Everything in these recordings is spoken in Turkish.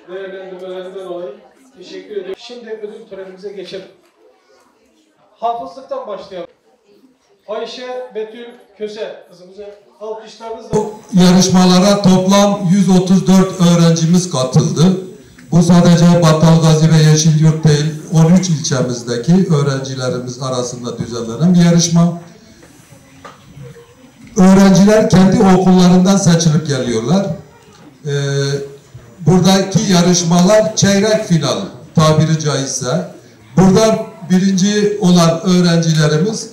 değerlendirmelerinden dolayı teşekkür ediyorum. Şimdi ödül törenimize geçelim. Hafızlıktan başlayalım. Ayşe Betül Köse kızımıza alkışlarınızla. Yarışmalara toplam 134 öğrencimiz katıldı. Bu sadece Battalgazi ve Yeşilyurt değil, 13 ilçemizdeki öğrencilerimiz arasında düzenlenen bir yarışma. Öğrenciler kendi okullarından seçilip geliyorlar. Buradaki yarışmalar çeyrek final tabiri caizse. Burada birinci olan öğrencilerimiz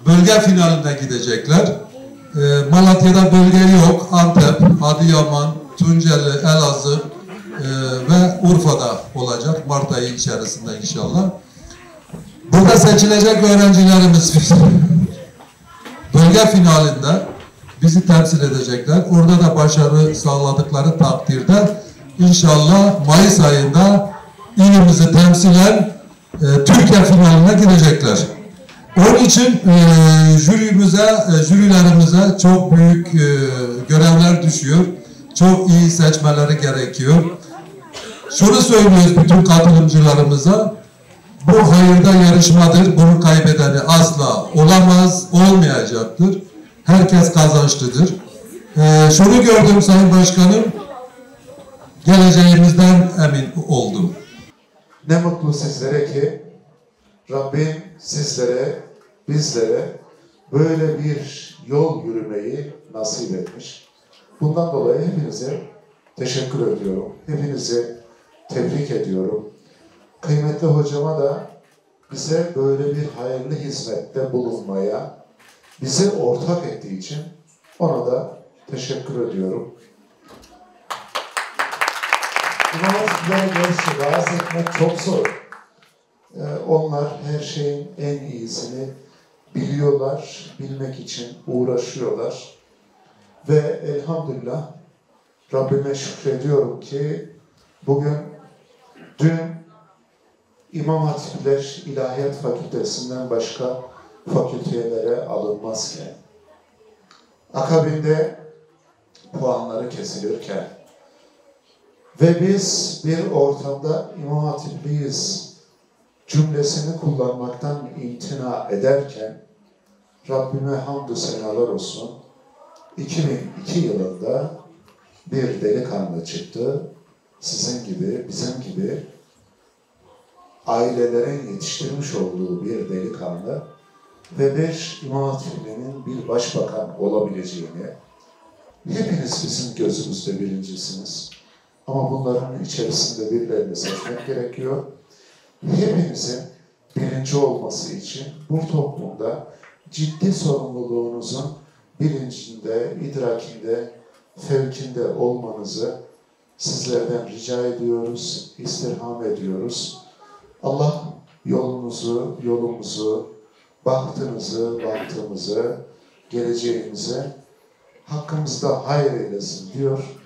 bölge finaline gidecekler. Malatya'da bölge yok. Antep, Adıyaman, Tunceli, Elazığ ve Urfa'da olacak. Mart ayı içerisinde inşallah. Burada seçilecek öğrencilerimiz bölge finalinde bizi temsil edecekler. Orada da başarı sağladıkları takdirde inşallah Mayıs ayında ilimizi temsilen Türkiye finaline gidecekler. Onun için jürilerimize çok büyük görevler düşüyor. Çok iyi seçmeleri gerekiyor. Şunu söylüyoruz bütün katılımcılarımıza. Bu hayırda yarışmadır. Bunu kaybedeni asla olamaz, olmayacaktır. Herkes kazançlıdır. Şunu gördüm Sayın Başkanım, geleceğimizden emin oldum. Ne mutlu sizlere ki Rabbim sizlere, bizlere böyle bir yol yürümeyi nasip etmiş. Bundan dolayı hepinize teşekkür ediyorum. Hepinizi tebrik ediyorum. Kıymetli hocama da bize böyle bir hayırlı hizmette bulunmaya, bizi ortak ettiği için ona da teşekkür ediyorum. İmam Hatip'lere karşı vaaz etmek çok zor. Onlar her şeyin en iyisini biliyorlar, bilmek için uğraşıyorlar. Ve elhamdülillah Rabbime şükrediyorum ki dün İmam Hatipler İlahiyat Fakültesinden başka fakültelere alınmazken, akabinde puanları kesilirken ve biz bir ortamda İmam Hatipliyiz cümlesini kullanmaktan imtina ederken Rabbime hamdü senalar olsun. 2002 yılında bir delikanlı çıktı. Sizin gibi, bizim gibi ailelerin yetiştirmiş olduğu bir delikanlı ve bir İmam Hatipli'nin bir başbakan olabileceğini, hepiniz bizim gözümüzde birincisiniz. Ama bunların içerisinde birilerini seçmek gerekiyor. Hepinizin birinci olması için bu toplumda ciddi sorumluluğunuzun bilincinde, idrakinde, fevkinde olmanızı sizlerden rica ediyoruz, istirham ediyoruz. Allah yolumuzu, bahtımızı, geleceğimizi hakkımızda hayır eylesin diyor.